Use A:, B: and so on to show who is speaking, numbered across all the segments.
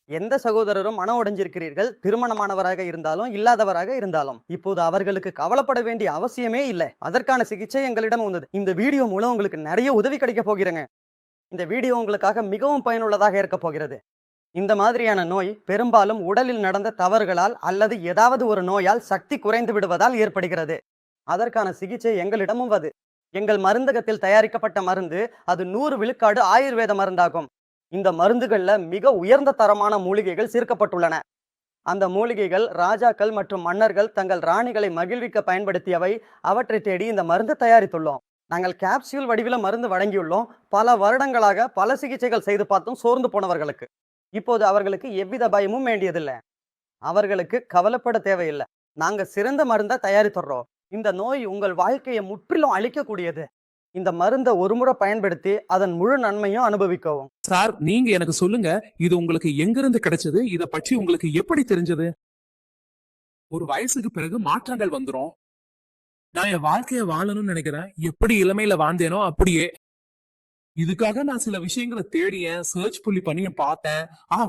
A: எந்த சகோதரரும் மனம் உடைஞ்சிருக்கிறீர்கள், திருமணமானவராக இருந்தாலும் இல்லாதவராக இருந்தாலும். இப்போது அவர்களுக்கு கவலைப்பட வேண்டிய அவசியமே இல்லை. அதற்கான சிகிச்சை எங்களிடம் உள்ளது. இந்த வீடியோ மூலம் உங்களுக்கு நிறைய உதவி கிடைக்க போகிறேங்க. இந்த வீடியோ உங்களுக்காக மிகவும் பயனுள்ளதாக இருக்க போகிறது. இந்த மாதிரியான நோய் பெரும்பாலும் உடலில் நடந்த தவறுகளால் அல்லது ஏதாவது ஒரு நோயால் சக்தி குறைந்து விடுவதால் ஏற்படுகிறது. அதற்கான சிகிச்சை எங்களிடமும் உள்ளது. எங்கள் மருந்தகத்தில் தயாரிக்கப்பட்ட மருந்து அது 100 விழுக்காடு ஆயுர்வேத மருந்தாகும். இந்த மருந்துகள்ல மிக உயர்ந்த தரமான மூலிகைகள் சேர்க்கப்பட்டுள்ளன. அந்த மூலிகைகள் ராஜாக்கள் மற்றும் மன்னர்கள் தங்கள் ராணிகளை மகிழ்விக்க பயன்படுத்தியவை. அவற்றை தேடி இந்த மருந்து தயாரித்துள்ளோம். நாங்கள் கேப்சியூல் வடிவில மருந்து வழங்கியுள்ளோம். பல வருடங்களாக பல சிகிச்சைகள் செய்து பார்த்தும் சோர்ந்து போனவர்களுக்கு இப்போது அவர்களுக்கு எவ்வித பயமும் வேண்டியதில்லை. அவர்களுக்கு கவலைப்பட தேவையில்லை. நாங்க சிறந்த மருந்தை தயாரித்துறோம். இந்த நோய் உங்கள் வாழ்க்கையை முற்றிலும் அழிக்கக்கூடியது. இந்த மருந்தை ஒருமுறை பயன்படுத்தி அதன் முழு நன்மையும் அனுபவிக்கவும்.
B: சார், நீங்க எனக்கு சொல்லுங்க, இது உங்களுக்கு எங்கிருந்து கிடைச்சது? இத பற்றி உங்களுக்கு எப்படி தெரிஞ்சது? ஒரு வயசுக்கு பிறகு மாற்றங்கள் வந்துரும். நான் என் வாழ்க்கைய வாழணும்னு நினைக்கிறேன். எப்படி இளமையில வாழ்ந்தேனோ அப்படியே. இதுக்காக நான் சில விஷயங்களை தேடியேன், சர்ச் பண்ணி பார்த்தேன்.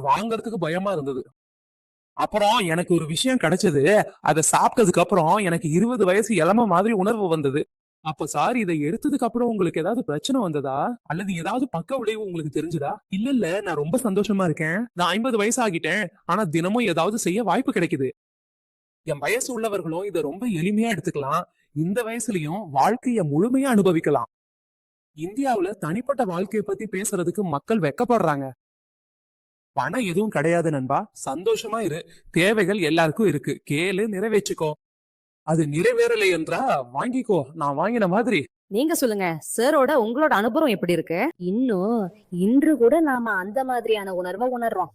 B: வாங்கறதுக்கு பயமா இருந்தது. அப்புறம் எனக்கு ஒரு விஷயம் கிடைச்சது. அதை சாப்பிட்டதுக்கு அப்புறம் எனக்கு 20 வயசு இளம மாதிரி உணர்வு வந்தது. அப்ப சார், இதை எடுத்ததுக்கு அப்புறம் உங்களுக்கு ஏதாவது பிரச்சனை வந்ததா? அல்லது ஏதாவது பக்க விளைவு உங்களுக்கு தெரிஞ்சதா? இல்ல, நான் ரொம்ப சந்தோஷமா இருக்கேன். நான் 50 வயசு ஆகிட்டேன். ஆனா தினமும் ஏதாவது செய்ய வாய்ப்பு கிடைக்குது. என் வயசு உள்ளவர்களும் இதை ரொம்ப எளிமையா எடுத்துக்கலாம். இந்த வயசுலயும் வாழ்க்கைய முழுமையா அனுபவிக்கலாம். இந்தியாவுல தனிப்பட்ட வாழ்க்கையை பத்தி பேசுறதுக்கு மக்கள் வெக்கப்படுறாங்க. பணம் எதுவும் கிடையாது நண்பா, சந்தோஷமா இரு. தேவைகள் எல்லாருக்கும் இருக்கு, கேளு, நிறைவேற்றிக்கோ. அது நிறைவேறலை என்றா வாங்கிக்கோ, நான் வாங்கின மாதிரி.
C: நீங்க சொல்லுங்க சாரோட, உங்களோட அனுபவம் எப்படி இருக்கு?
D: இன்னும் இன்று கூட நாம அந்த மாதிரியான உணர்வை உணர்றோம்.